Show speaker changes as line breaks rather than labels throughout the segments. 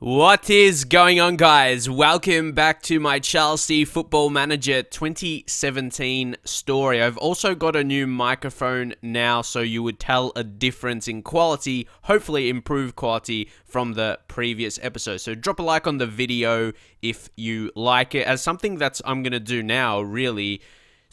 What is going on, guys? Welcome back to my Chelsea Football Manager 2017 story. I've also got a new microphone now, so you would tell a difference in quality, hopefully improved quality from the previous episode. So drop a like on the video if you like it. As something that I'm going to do now, really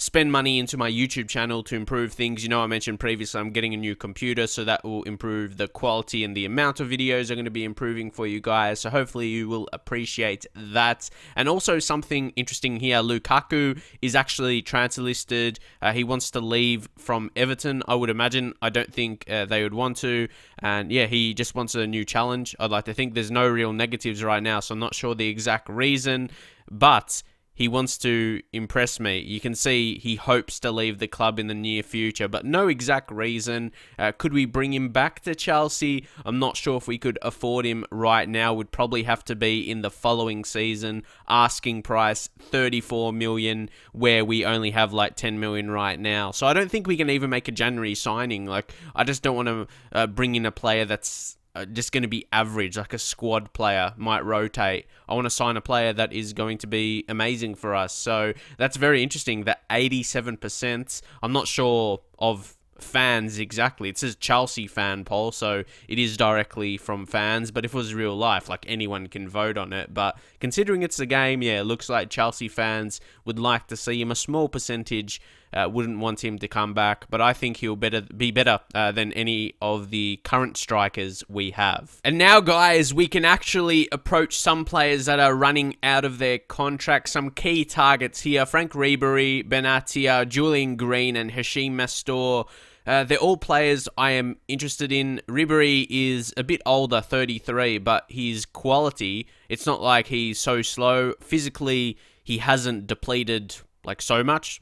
spend money into my YouTube channel to improve things. You know, I mentioned previously I'm getting a new computer, so that will improve the quality and the amount of videos I'm going to be improving for you guys. So hopefully you will appreciate that. And also something interesting here, Lukaku is actually transfer listed. He wants to leave from Everton, I would imagine. I don't think they would want to. And yeah, he just wants a new challenge. I'd like to think there's no real negatives right now, so I'm not sure the exact reason, but he wants to impress me. You can see he hopes to leave the club in the near future, but no exact reason. Could we bring him back to Chelsea? I'm not sure if we could afford him right now. Would probably have to be in the following season. Asking price 34 million, where we only have like 10 million right now. So I don't think we can even make a January signing. Like, I just don't want to bring in a player that's just going to be average, like a squad player, might rotate. I want to sign a player that is going to be amazing for us. So that's very interesting, that 87%, I'm not sure of fans exactly. It says Chelsea fan poll, so it is directly from fans, but if it was real life, like, anyone can vote on it. But considering it's a game, yeah, it looks like Chelsea fans would like to see him. A small percentage wouldn't want him to come back, but I think he'll be better than any of the current strikers we have. And now, guys, we can actually approach some players that are running out of their contract. Some key targets here: Frank Ribery, Benatia, Julian Green, and Hashim Mastor. They're all players I am interested in. Ribery is a bit older, 33, but his quality, it's not like he's so slow. Physically, he hasn't depleted like so much.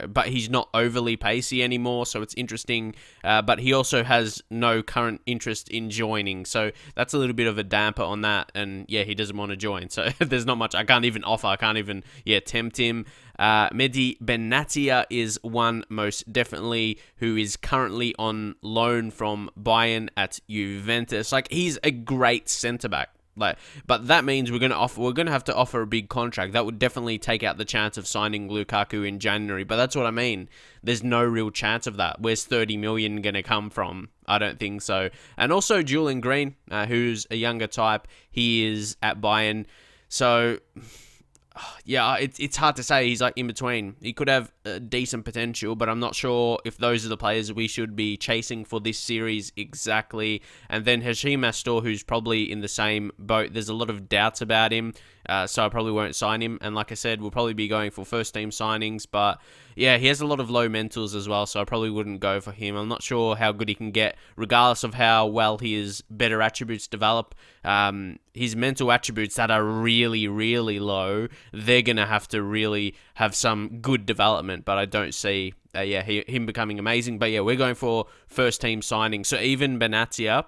But he's not overly pacey anymore, so it's interesting. But he also has no current interest in joining, so that's a little bit of a damper on that. And yeah, he doesn't want to join, so there's not much I can't even offer. I can't even tempt him. Mehdi Benatia is one, most definitely, who is currently on loan from Bayern at Juventus. Like, he's a great centre back. But that means we're gonna have to offer a big contract. That would definitely take out the chance of signing Lukaku in January. But that's what I mean. There's no real chance of that. Where's 30 million gonna come from? I don't think so. And also Julian Green, who's a younger type. He is at Bayern. So yeah, it's hard to say. He's like in between. He could have a decent potential, but I'm not sure if those are the players we should be chasing for this series exactly. And then Hashim Mastor, who's probably in the same boat. There's a lot of doubts about him, so I probably won't sign him. And like I said, we'll probably be going for first team signings, but yeah, he has a lot of low mentals as well, so I probably wouldn't go for him. I'm not sure how good he can get, regardless of how well his better attributes develop. His mental attributes that are really, really low, they're going to have to really have some good development, but I don't see him becoming amazing. But yeah, we're going for first team signing. So even Benatia,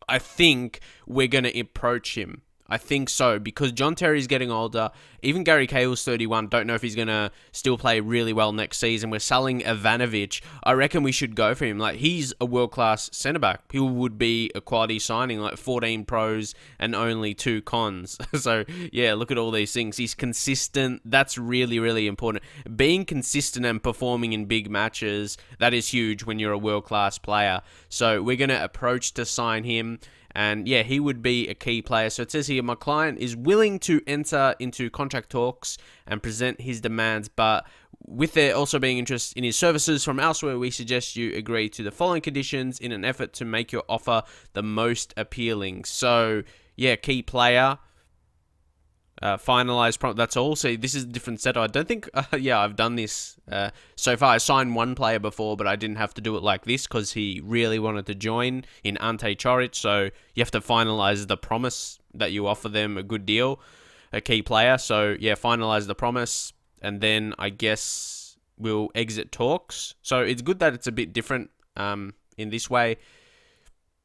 I think we're going to approach him. I think so, because John Terry's getting older. Even Gary Cahill's 31. Don't know if he's going to still play really well next season. We're selling Ivanovic. I reckon we should go for him. Like, he's a world-class centre-back. He would be a quality signing, like 14 pros and only 2 cons. So, yeah, look at all these things. He's consistent. That's really, really important. Being consistent and performing in big matches, that is huge when you're a world-class player. So, we're going to approach to sign him. And yeah, he would be a key player. So it says here, my client is willing to enter into contract talks and present his demands, but with there also being interest in his services from elsewhere, we suggest you agree to the following conditions in an effort to make your offer the most appealing. So yeah, key player. Finalized prompt, that's all. See, this is a different setup. I don't think, I've done this so far. I signed one player before, but I didn't have to do it like this because he really wanted to join in Ante Choric. So you have to finalize the promise that you offer them a good deal, a key player. So yeah, finalize the promise, and then I guess we'll exit talks. So it's good that it's a bit different in this way.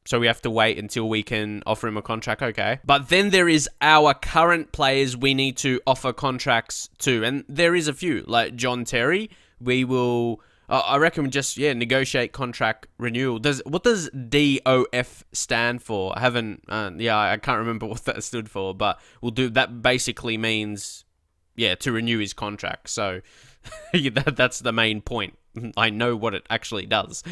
So we have to wait until we can offer him a contract, okay. But then there is our current players we need to offer contracts to. And there is a few, like John Terry. We will I reckon just negotiate contract renewal. What does DOF stand for? I haven't. I can't remember what that stood for, but we'll do that. Basically means to renew his contract. So that's the main point. I know what it actually does.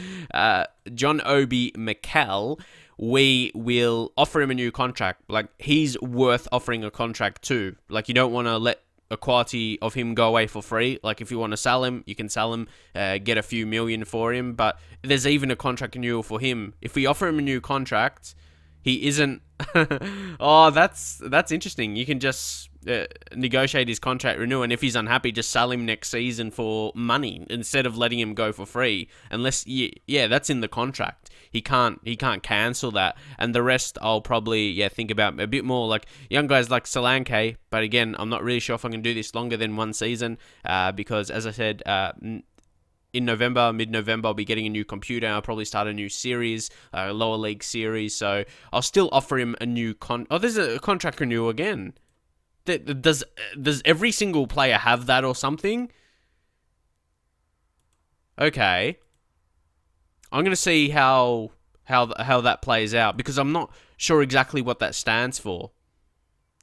John Obi Mikel, we will offer him a new contract. Like, he's worth offering a contract to. Like, you don't want to let a quality of him go away for free. Like, if you want to sell him, you can sell him, get a few million for him. But there's even a contract renewal for him. If we offer him a new contract, he isn't. Oh, that's interesting. You can just negotiate his contract renewal, and if he's unhappy, just sell him next season for money instead of letting him go for free. Unless, that's in the contract. He can't cancel that. And the rest, I'll probably think about a bit more. Like young guys like Solanke, but again, I'm not really sure if I can do this longer than one season, because as I said, in November, mid-November, I'll be getting a new computer. I'll probably start a new series, a lower league series. So I'll still offer him a new there's a contract renewal again. Does every single player have that or something? Okay. I'm gonna see how that plays out, because I'm not sure exactly what that stands for.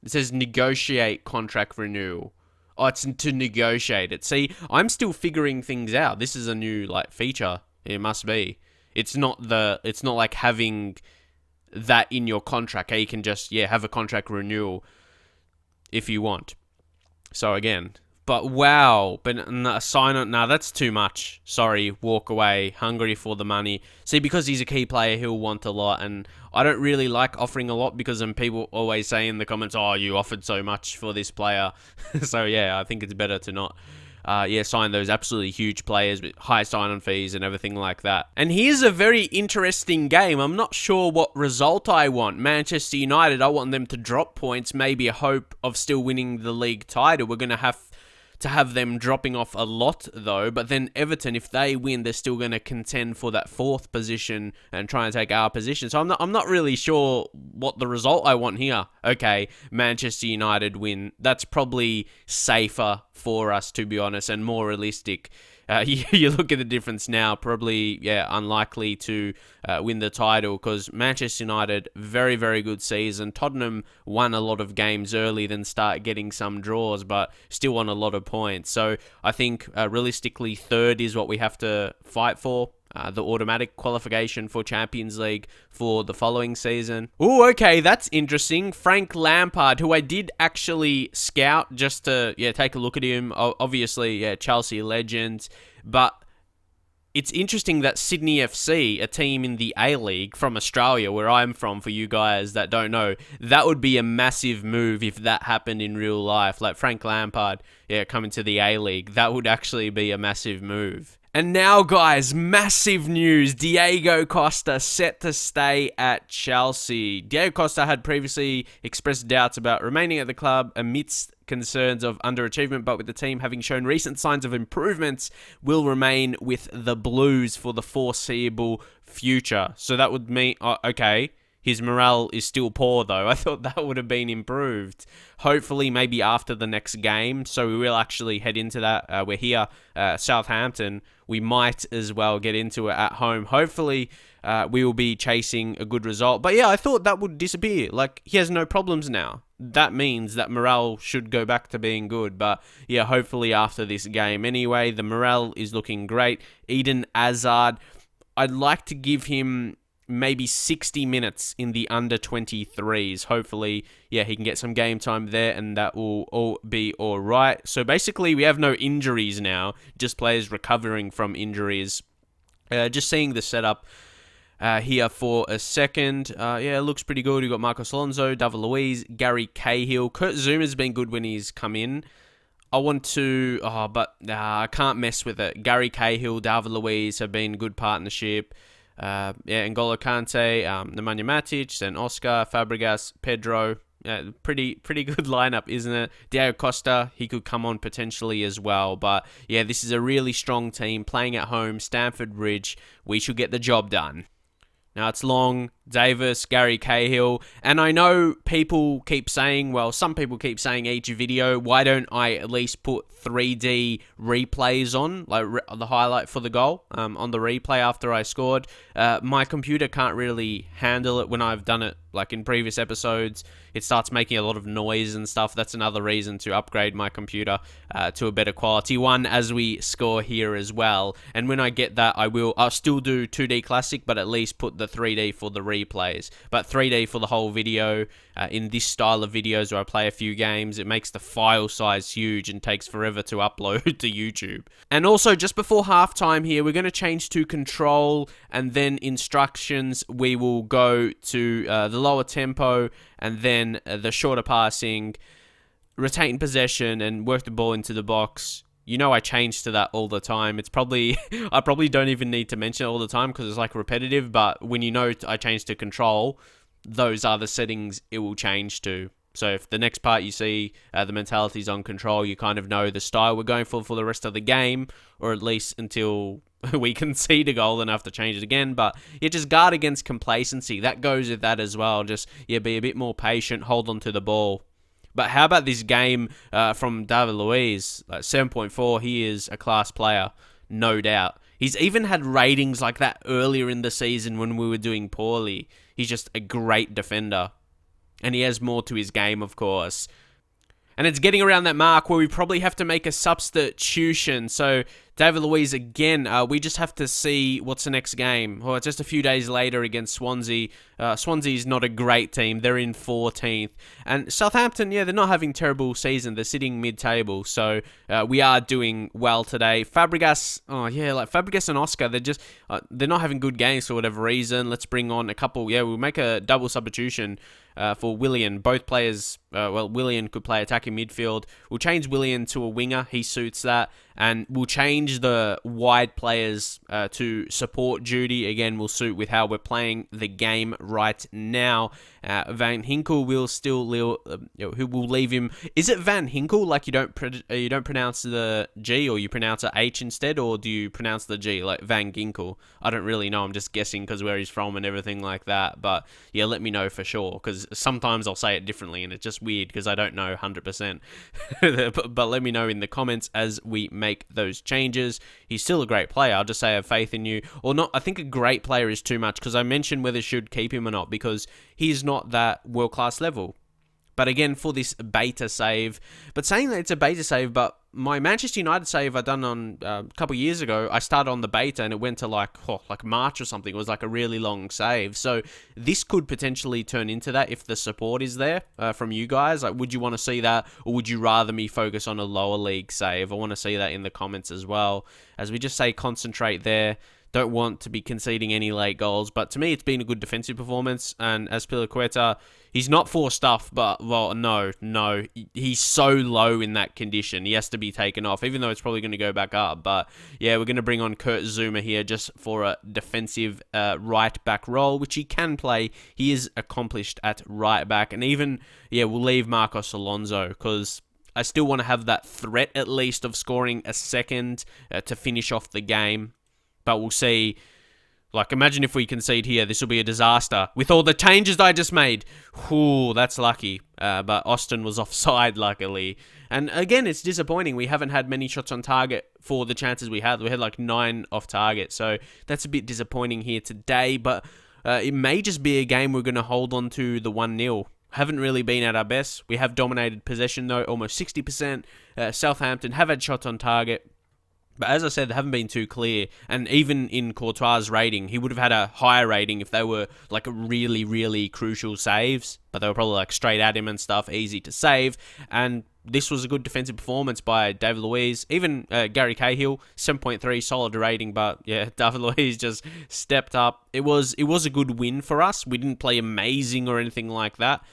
It says negotiate contract renewal. Oh, it's to negotiate it. See, I'm still figuring things out. This is a new feature. It must be. It's not like having that in your contract. You can just have a contract renewal if you want. So again, but wow, but a sign on. Nah, that's too much. Sorry, walk away. Hungry for the money. See, because he's a key player, he'll want a lot, and I don't really like offering a lot, because then people always say in the comments, "Oh, you offered so much for this player." So I think it's better to not. Sign those absolutely huge players with high sign-on fees and everything like that. And here's a very interesting game. I'm not sure what result I want. Manchester United, I want them to drop points, maybe a hope of still winning the league title. We're going to have them dropping off a lot, though. But then Everton, if they win, they're still going to contend for that 4th position and try and take our position. So I'm not really sure what the result I want here. Okay, Manchester United win. That's probably safer for us, to be honest, and more realistic. You look at the difference now, probably, unlikely to win the title, because Manchester United, very, very good season. Tottenham won a lot of games early, then start getting some draws, but still won a lot of points. So I think realistically, 3rd is what we have to fight for. The automatic qualification for Champions League for the following season. Ooh, okay, that's interesting. Frank Lampard, who I did actually scout just to take a look at him. Obviously, Chelsea legend. But it's interesting that Sydney FC, a team in the A-League from Australia, where I'm from, for you guys that don't know, that would be a massive move if that happened in real life. Like Frank Lampard, coming to the A-League, that would actually be a massive move. And now, guys, massive news. Diego Costa set to stay at Chelsea. Diego Costa had previously expressed doubts about remaining at the club amidst concerns of underachievement, but with the team having shown recent signs of improvements, will remain with the Blues for the foreseeable future. So that would mean, okay, his morale is still poor, though. I thought that would have been improved. Hopefully, maybe after the next game. So we will actually head into that. We're here, Southampton. We might as well get into it at home. Hopefully, we will be chasing a good result. But I thought that would disappear. Like, he has no problems now. That means that morale should go back to being good. But hopefully after this game. Anyway, the morale is looking great. Eden Hazard, I'd like to give him maybe 60 minutes in the under-23s. Hopefully, he can get some game time there, and that will all be all right. So basically, we have no injuries now, just players recovering from injuries. Just seeing the setup here for a second. It looks pretty good. We've got Marcos Alonso, David Luiz, Gary Cahill. Kurt Zuma's been good when he's come in. I want to, I can't mess with it. Gary Cahill, David Luiz have been good partnership. N'Golo Kante, Nemanja Matic, then Oscar, Fabregas, Pedro. Pretty good lineup, isn't it? Diego Costa, he could come on potentially as well. But this is a really strong team playing at home, Stamford Bridge. We should get the job done. Now it's Long, Davis, Gary Cahill, and I know people keep saying, well, some people keep saying each video, why don't I at least put 3D replays on, like the highlight for the goal on the replay after I scored? My computer can't really handle it when I've done it, like in previous episodes. It starts making a lot of noise and stuff. That's another reason to upgrade my computer to a better quality one as we score here as well. And when I get that, I'll still do 2D Classic, but at least put the 3D for the replays. But 3D for the whole video. In this style of videos where I play a few games, it makes the file size huge and takes forever to upload to YouTube. And also, just before halftime here, we're going to change to control and then instructions. We will go to the lower tempo and then the shorter passing, retain possession and work the ball into the box. You know I change to that all the time. It's probably, I probably don't even need to mention it all the time because it's like repetitive, but when you know I change to control, those are the settings it will change to. So if the next part you see the mentality's on control, you kind of know the style we're going for the rest of the game, or at least until we concede a goal and have to change it again. But yeah, just guard against complacency. That goes with that as well. Just be a bit more patient, hold on to the ball. But how about this game from David Luiz? 7.4, he is a class player, no doubt. He's even had ratings like that earlier in the season when we were doing poorly. He's just a great defender. And he has more to his game, of course. And it's getting around that mark where we probably have to make a substitution. So, David Luiz again, we just have to see what's the next game. Well, it's just a few days later against Swansea. Swansea is not a great team. They're in 14th. And Southampton, yeah, they're not having a terrible season. They're sitting mid-table. So, we are doing well today. Fabregas, Fabregas and Oscar, they're not having good games for whatever reason. Let's bring on a couple. Yeah, we'll make a double substitution for Willian. Both players, Willian could play attacking midfield. We'll change Willian to a winger. He suits that. And we'll change the wide players to support duty. Again, will suit with how we're playing the game right now. Van Hinkel will still, who will leave him. Is it Van Hinkel? Like you don't pronounce the G, or you pronounce a H instead, or do you pronounce the G like Van Ginkel? I don't really know. I'm just guessing because where he's from and everything like that. But yeah, let me know for sure, because sometimes I'll say it differently and it's just weird because I don't know 100%. but let me know in the comments as we make those changes. He's still a great player. I'll just say I have faith in you. Or not, I think a great player is too much, because I mentioned whether should keep him or not, because he's not that world-class level. But again, for this beta save, but saying that it's a beta save, but my Manchester United save I done on a couple years ago, I started on the beta and it went to like March or something. It was like a really long save. So this could potentially turn into that if the support is there from you guys. Like, would you want to see that, or would you rather me focus on a lower league save? I want to see that in the comments as well. As we just say, concentrate there. Don't want to be conceding any late goals. But to me, it's been a good defensive performance. And as Piliqueta, he's not for stuff, but, well, no. He's so low in that condition. He has to be taken off, even though it's probably going to go back up. But, yeah, we're going to bring on Kurt Zouma here just for a defensive right-back role, which he can play. He is accomplished at right-back. And even, yeah, we'll leave Marcos Alonso, because I still want to have that threat, at least, of scoring a second to finish off the game. But we'll see. Like, imagine if we concede here. This will be a disaster. With all the changes I just made. Ooh, that's lucky. But Austin was offside, luckily. And again, it's disappointing. We haven't had many shots on target for the chances we had. We had like 9 off target. So that's a bit disappointing here today. But it may just be a game we're going to hold on to the 1-0. Haven't really been at our best. We have dominated possession, though. Almost 60%. Southampton have had shots on target. But as I said, they haven't been too clear. And even in Courtois' rating, he would have had a higher rating if they were like really, really crucial saves. But they were probably like straight at him and stuff, easy to save. And this was a good defensive performance by David Luiz. Even Gary Cahill, 7.3, solid rating. But yeah, David Luiz just stepped up. It was a good win for us. We didn't play amazing or anything like that.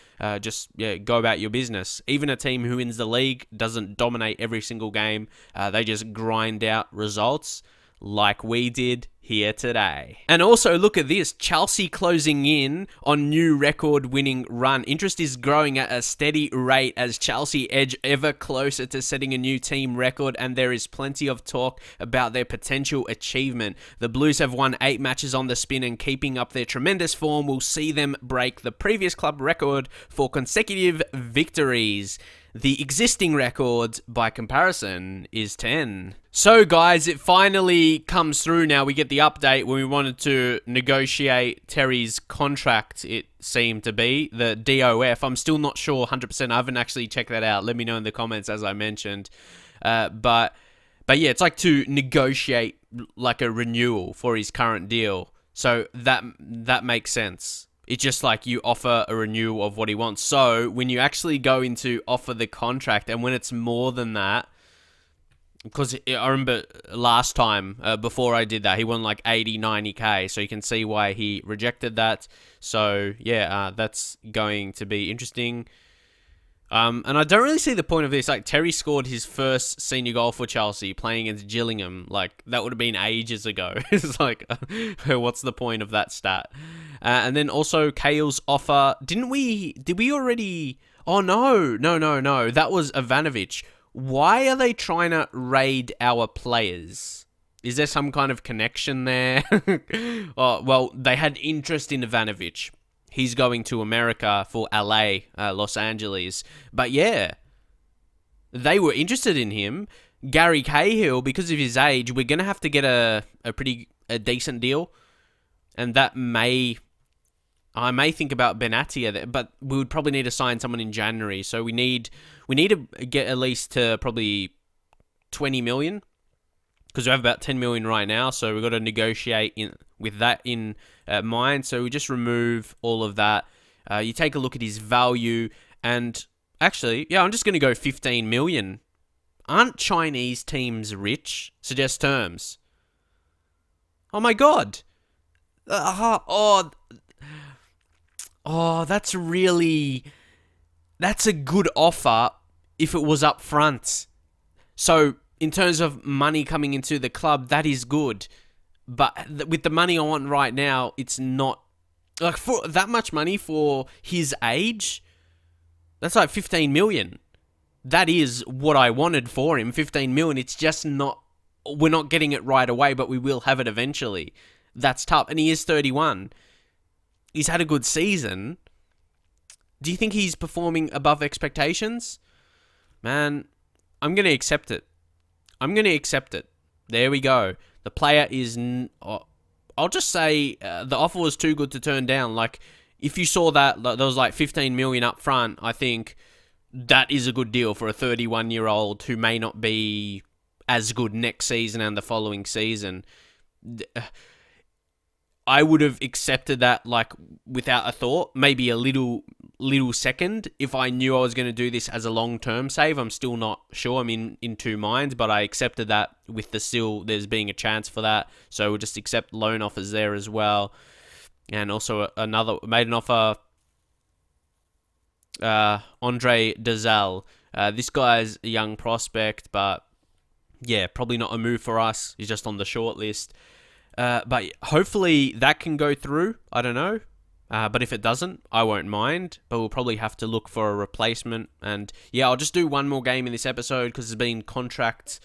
Just go about your business. Even a team who wins the league doesn't dominate every single game. They just grind out results. like we did here today. And also, look at this. Chelsea closing in on new record-winning run. Interest is growing at a steady rate as Chelsea edge ever closer to setting a new team record, and there is plenty of talk about their potential achievement. The Blues have won 8 matches on the spin, and keeping up their tremendous form will see them break the previous club record for consecutive victories. The existing record, by comparison, is 10. So, guys, it finally comes through now. We get the update when we wanted to negotiate Terry's contract, it seemed to be, the DOF. I'm still not sure 100%. I haven't actually checked that out. Let me know in the comments, as I mentioned. But yeah, it's like to negotiate like a renewal for his current deal. So that makes sense. It's just like you offer a renewal of what he wants. So when you actually go into offer the contract, and when it's more than that, because I remember last time, before I did that, he won like 80, 90k. So you can see why he rejected that. So yeah, that's going to be interesting. And I don't really see the point of this. Like, Terry scored his first senior goal for Chelsea playing against Gillingham. Like, that would have been ages ago. It's like, what's the point of that stat? And then also Kale's offer. Did we already? Oh, no. That was Ivanovic. Why are they trying to raid our players? Is there some kind of connection there? Oh, well, they had interest in Ivanovic. He's going to America for LA, Los Angeles. But yeah, they were interested in him. Gary Cahill, because of his age, we're going to have to get a decent deal. And that I may think about Benatia, but we would probably need to sign someone in January. So we need to get at least to probably 20 million. Because we have about 10 million right now, so we've got to negotiate with that in mind. So we just remove all of that. You take a look at his value, and actually, yeah, I'm just going to go 15 million. Aren't Chinese teams rich? Suggest terms. Oh my god. Oh, that's a good offer if it was up front. So, in terms of money coming into the club, that is good. But with the money I want right now, it's not. Like, for that much money for his age, that's like 15 million. That is what I wanted for him, 15 million. It's just not. We're not getting it right away, but we will have it eventually. That's tough. And he is 31. He's had a good season. Do you think he's performing above expectations? Man, I'm going to accept it. There we go. The player is... I'll just say the offer was too good to turn down. Like, if you saw that there was like 15 million up front, I think that is a good deal for a 31-year-old who may not be as good next season and the following season. I would have accepted that, like, without a thought, maybe a little second. If I knew I was going to do this as a long-term save, I'm still not sure. I'm in two minds, but I accepted that with there's being a chance for that. So we'll just accept loan offers there as well. And also made an offer, Andre Dazal. This guy's a young prospect, but yeah, probably not a move for us. He's just on the short list. But hopefully that can go through. I don't know. But if it doesn't, I won't mind. But we'll probably have to look for a replacement. And yeah, I'll just do one more game in this episode because there's been contract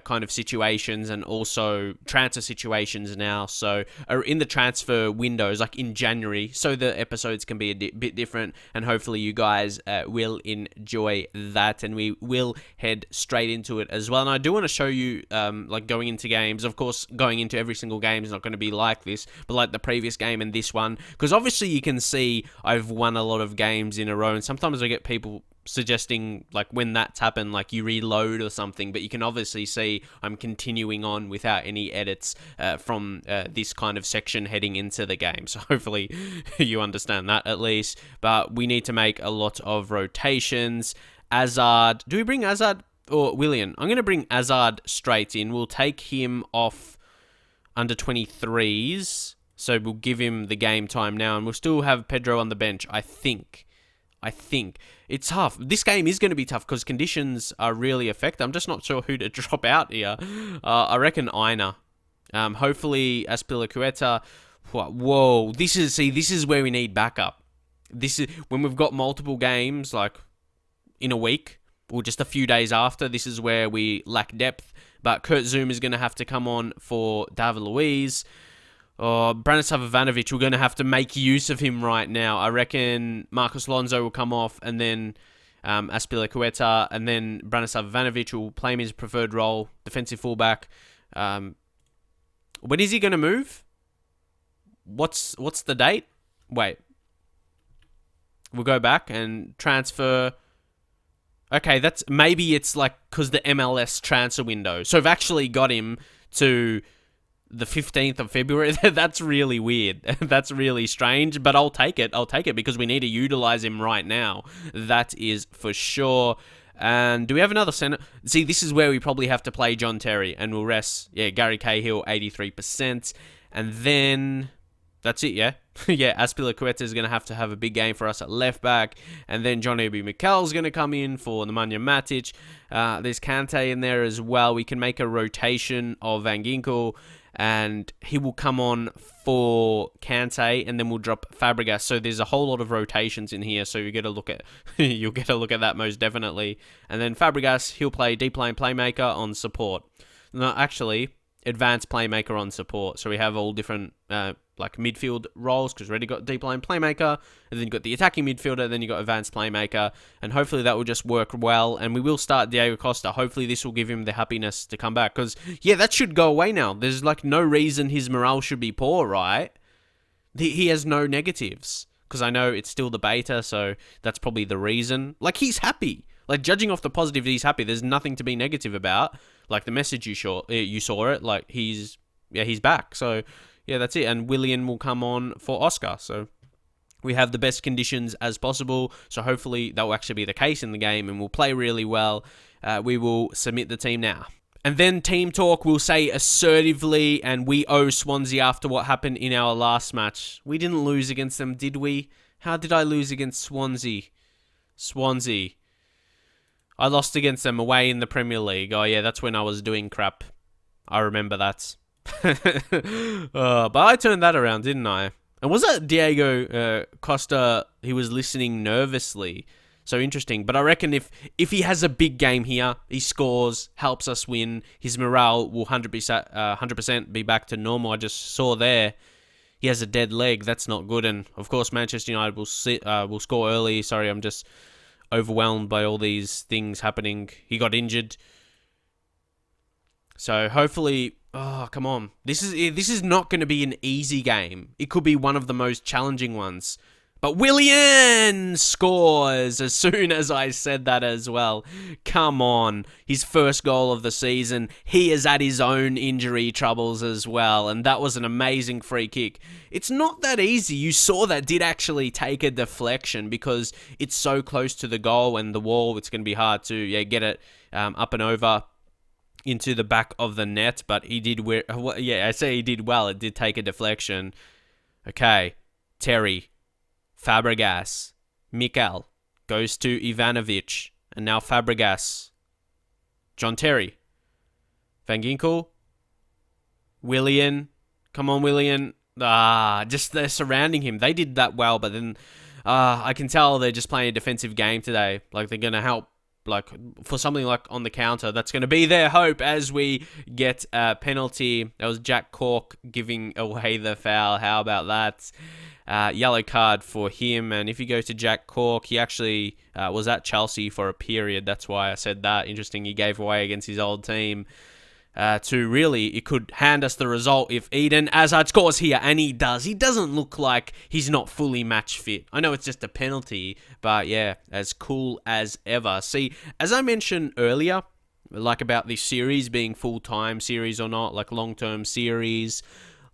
kind of situations and also transfer situations now. So in the transfer windows, like in January, so the episodes can be a bit different. And hopefully you guys will enjoy that. And we will head straight into it as well. And I do want to show you like going into games. Of course, going into every single game is not going to be like this. But like the previous game and this one. Because obviously you can see I've won a lot of games in a row. And sometimes I get people suggesting, like, when that's happened, like you reload or something, but you can obviously see I'm continuing on without any edits from this kind of section heading into the game. So hopefully you understand that at least. But we need to make a lot of rotations. Azard, do we bring Azard or Willian? I'm going to bring Azard straight in. We'll take him off under 23s, so we'll give him the game time now, and we'll still have Pedro on the bench, I think. It's tough. This game is going to be tough because conditions are really affected. I'm just not sure who to drop out here. I reckon Aina. Hopefully, Aspilicueta. Whoa, this is where we need backup. This is when we've got multiple games, like in a week or just a few days after. This is where we lack depth. But Kurt Zoom is going to have to come on for David Luiz. Or Branislav Ivanovic, we're going to have to make use of him right now. I reckon Marcos Alonso will come off, and then Aspilicueta, and then Branislav Ivanovic will play him his preferred role, defensive fullback. When is he going to move? What's the date? Wait. We'll go back and transfer. Okay, maybe it's like because the MLS transfer window. So I've actually got him to the 15th of February. That's really weird. That's really strange, but I'll take it. I'll take it because we need to utilize him right now. That is for sure. And do we have another center? See, this is where we probably have to play John Terry, and we'll rest. Yeah, Gary Cahill, 83%. And then that's it, yeah? Yeah, Aspilicueta is going to have a big game for us at left back. And then John Obi Mikel's going to come in for Nemanja Matic. There's Kante in there as well. We can make a rotation of Van Ginkel, and he will come on for Kante, and then we'll drop Fabregas. So there's a whole lot of rotations in here, so you get a look at you'll get a look at that most definitely. And then Fabregas, he'll play deep lane playmaker on support. No, actually, advanced playmaker on support. So we have all different like midfield roles, because we already got deep lane playmaker, and then you got the attacking midfielder, then you got advanced playmaker, and hopefully that will just work well. And we will start Diego Costa. Hopefully this will give him the happiness to come back, because yeah, that should go away now. There's like no reason his morale should be poor, right? He has no negatives, because I know it's still the beta, so that's probably the reason. Like, he's happy. Like, judging off the positive, he's happy. There's nothing to be negative about. Like the message you saw it. Like, he's back. So yeah, that's it. And Willian will come on for Oscar. So we have the best conditions as possible. So hopefully that will actually be the case in the game, and we'll play really well. We will submit the team now. And then team talk will say assertively, and we owe Swansea after what happened in our last match. We didn't lose against them, did we? How did I lose against Swansea? Swansea. I lost against them away in the Premier League. Oh yeah, that's when I was doing crap. I remember that. But I turned that around, didn't I? And was that Diego Costa? He was listening nervously. So interesting. But I reckon if he has a big game here, he scores, helps us win, his morale will 100% be back to normal. I just saw there he has a dead leg. That's not good. And of course, Manchester United will score early. Sorry, I'm just overwhelmed by all these things happening. He got injured. So hopefully, oh, come on. This is not going to be an easy game. It could be one of the most challenging ones. But Willian scores as soon as I said that as well. Come on. His first goal of the season. He is at his own injury troubles as well. And that was an amazing free kick. It's not that easy. You saw that did actually take a deflection because it's so close to the goal and the wall. It's going to be hard to get it up and over into the back of the net, but he did I say he did well. It did take a deflection. Okay, Terry, Fabregas, Mikel goes to Ivanovic, and now Fabregas, John Terry, Van Ginkel, Willian, come on Willian. Just they're surrounding him. They did that well, but then I can tell they're just playing a defensive game today. Like, they're gonna help. Like, for something like on the counter, that's going to be their hope as we get a penalty. That was Jack Cork giving away the foul. How about that? Yellow card for him. And if you go to Jack Cork, he actually was at Chelsea for a period. That's why I said that. Interesting, he gave away against his old team. It could hand us the result if Eden Hazard scores here, and he does. He doesn't look like he's not fully match fit. I know it's just a penalty, but yeah, as cool as ever. See, as I mentioned earlier, like about this series being full-time series or not, like long-term series,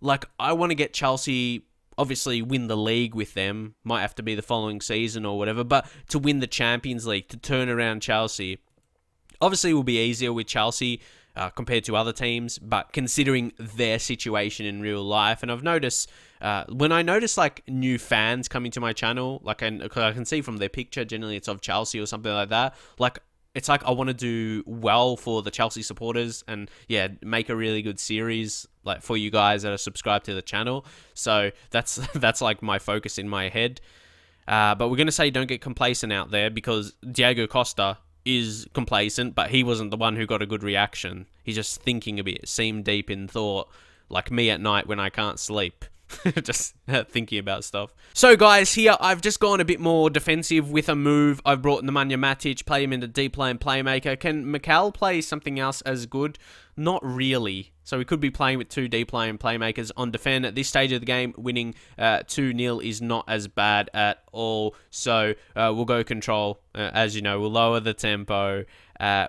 like I want to get Chelsea, obviously win the league with them, might have to be the following season or whatever, but to win the Champions League, to turn around Chelsea. Obviously it will be easier with Chelsea, compared to other teams, but considering their situation in real life. And I've noticed, when I notice like new fans coming to my channel, like I can see from their picture, generally it's of Chelsea or something like that, like it's like I want to do well for the Chelsea supporters and yeah, make a really good series like for you guys that are subscribed to the channel. So that's like my focus in my head. But we're going to say don't get complacent out there because Diego Costa is complacent, but he wasn't the one who got a good reaction. He's just thinking a bit, seemed deep in thought, like me at night when I can't sleep. Just thinking about stuff. So guys, here I've just gone a bit more defensive with a move. I've brought Nemanja Matic, play him in the deep lane playmaker. Can Mikal play something else as good? Not really. So we could be playing with 2 deep lane playmakers on defend. At this stage of the game, winning 2-0 is not as bad at all. So we'll go control. As you know, we'll lower the tempo.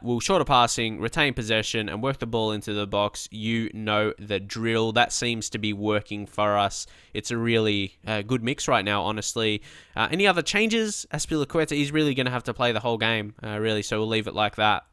We'll shorter passing, retain possession, and work the ball into the box. You know the drill. That seems to be working for us. It's a really good mix right now, honestly. Any other changes? Azpilicueta is really going to have to play the whole game, really, so we'll leave it like that.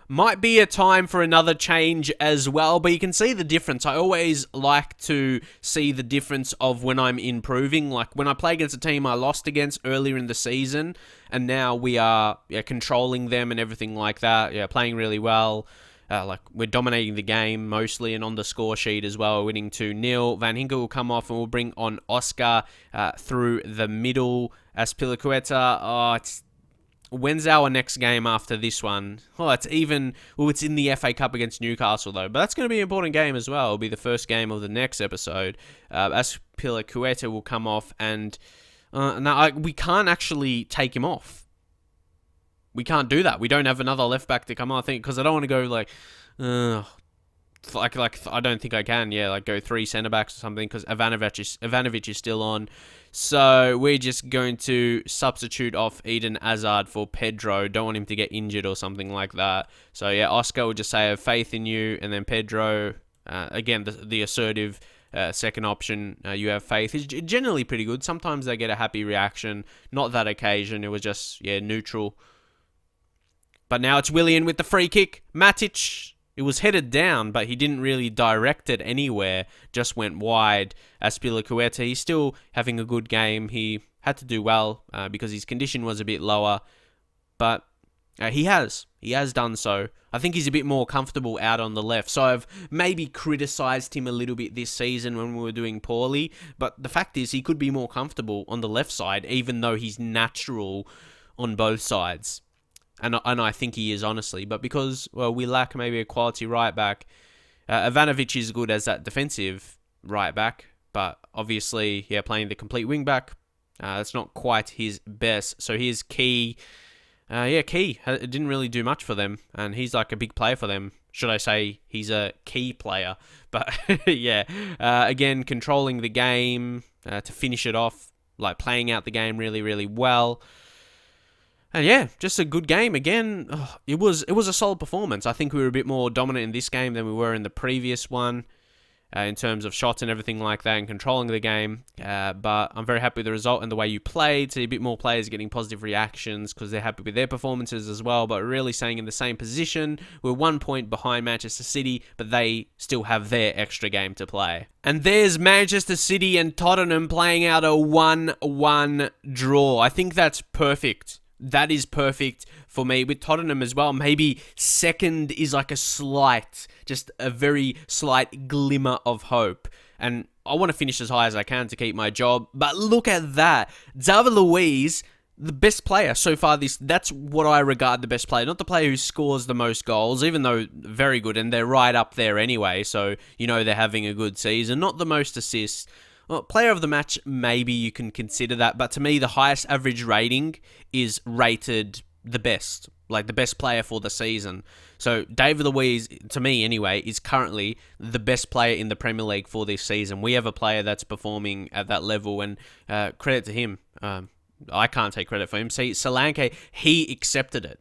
Might be a time for another change as well, but you can see the difference. I always like to see the difference of when I'm improving. Like when I play against a team I lost against earlier in the season, and now we are controlling them and everything like that. Yeah, playing really well. Like we're dominating the game mostly, and on the score sheet as well, winning 2-0. Van Hinkel will come off, and we'll bring on Oscar through the middle. Azpilicueta, when's our next game after this one? Oh, it's even... Well, it's in the FA Cup against Newcastle, though. But that's going to be an important game as well. It'll be the first game of the next episode. Azpilicueta will come off, and... we can't actually take him off. We can't do that. We don't have another left-back to come on, I think, because I don't want to go, like... I don't think I can, go 3 centre-backs or something, because Ivanovic is still on. So we're just going to substitute off Eden Hazard for Pedro. Don't want him to get injured or something like that. So yeah, Oscar will just say, I have faith in you. And then Pedro, again, the assertive second option, you have faith. Is generally pretty good. Sometimes they get a happy reaction. Not that occasion. It was just, neutral. But now it's Willian with the free kick. Matic... It was headed down, but he didn't really direct it anywhere. Just went wide. Azpilicueta, he's still having a good game. He had to do well because his condition was a bit lower. But he has done so. I think he's a bit more comfortable out on the left. So I've maybe criticised him a little bit this season when we were doing poorly. But the fact is he could be more comfortable on the left side, even though he's natural on both sides. And I think he is, honestly. But because, we lack maybe a quality right-back, Ivanovic is good as that defensive right-back. But obviously, playing the complete wing-back, that's not quite his best. So here's Key. Key. It didn't really do much for them. And he's like a big player for them. Should I say he's a key player? But, again, controlling the game to finish it off. Like, playing out the game really, really well. And just a good game. Again, it was a solid performance. I think we were a bit more dominant in this game than we were in the previous one in terms of shots and everything like that and controlling the game. But I'm very happy with the result and the way you played. See a bit more players getting positive reactions because they're happy with their performances as well. But really staying in the same position. We're 1 point behind Manchester City, but they still have their extra game to play. And there's Manchester City and Tottenham playing out a 1-1 draw. I think that's perfect. That is perfect for me. With Tottenham as well, maybe second is like just a very slight glimmer of hope. And I want to finish as high as I can to keep my job. But look at that. David Luiz, the best player so far. That's what I regard the best player. Not the player who scores the most goals, even though very good. And they're right up there anyway. So, they're having a good season. Not the most assists. Well, player of the match, maybe you can consider that. But to me, the highest average rating is rated the best. Like the best player for the season. So David Luiz, to me anyway, is currently the best player in the Premier League for this season. We have a player that's performing at that level. And credit to him. I can't take credit for him. See, Solanke, he accepted it.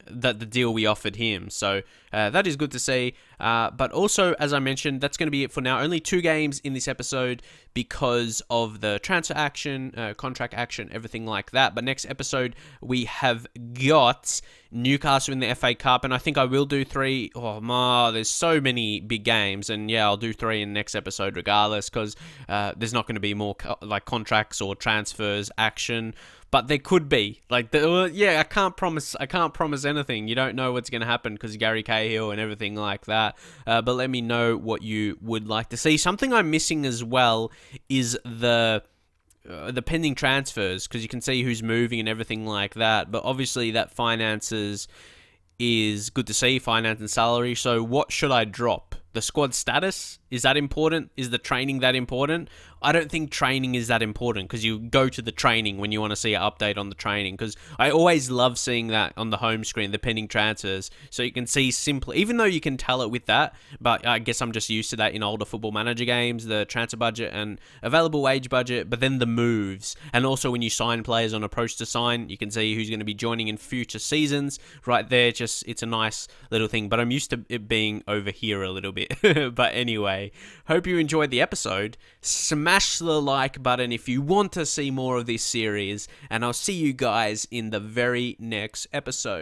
The deal we offered him. So that is good to see. But also, as I mentioned, that's going to be it for now. Only 2 games in this episode because of the transfer action, contract action, everything like that. But next episode, we have got Newcastle in the FA Cup, and I think I will do 3. There's so many big games, and yeah, I'll do 3 in next episode regardless, because there's not going to be more contracts or transfers action. But there could be. I can't promise anything. You don't know what's going to happen because Gary Cahill and everything like that. But let me know what you would like to see. Something I'm missing as well is the pending transfers, because you can see who's moving and everything like that. But obviously that finances is good to see, finance and salary. So what should I drop? The squad status? Is that important? Is the training that important? I don't think training is that important, because you go to the training when you want to see an update on the training, because I always love seeing that on the home screen, the pending transfers, so you can see simply, even though you can tell it with that, but I guess I'm just used to that in older Football Manager games, the transfer budget and available wage budget, but then the moves, and also when you sign players on approach to sign, you can see who's going to be joining in future seasons, right there. It's a nice little thing, but I'm used to it being over here a little bit. But anyway, hope you enjoyed the episode. Smash the like button if you want to see more of this series, and I'll see you guys in the very next episode.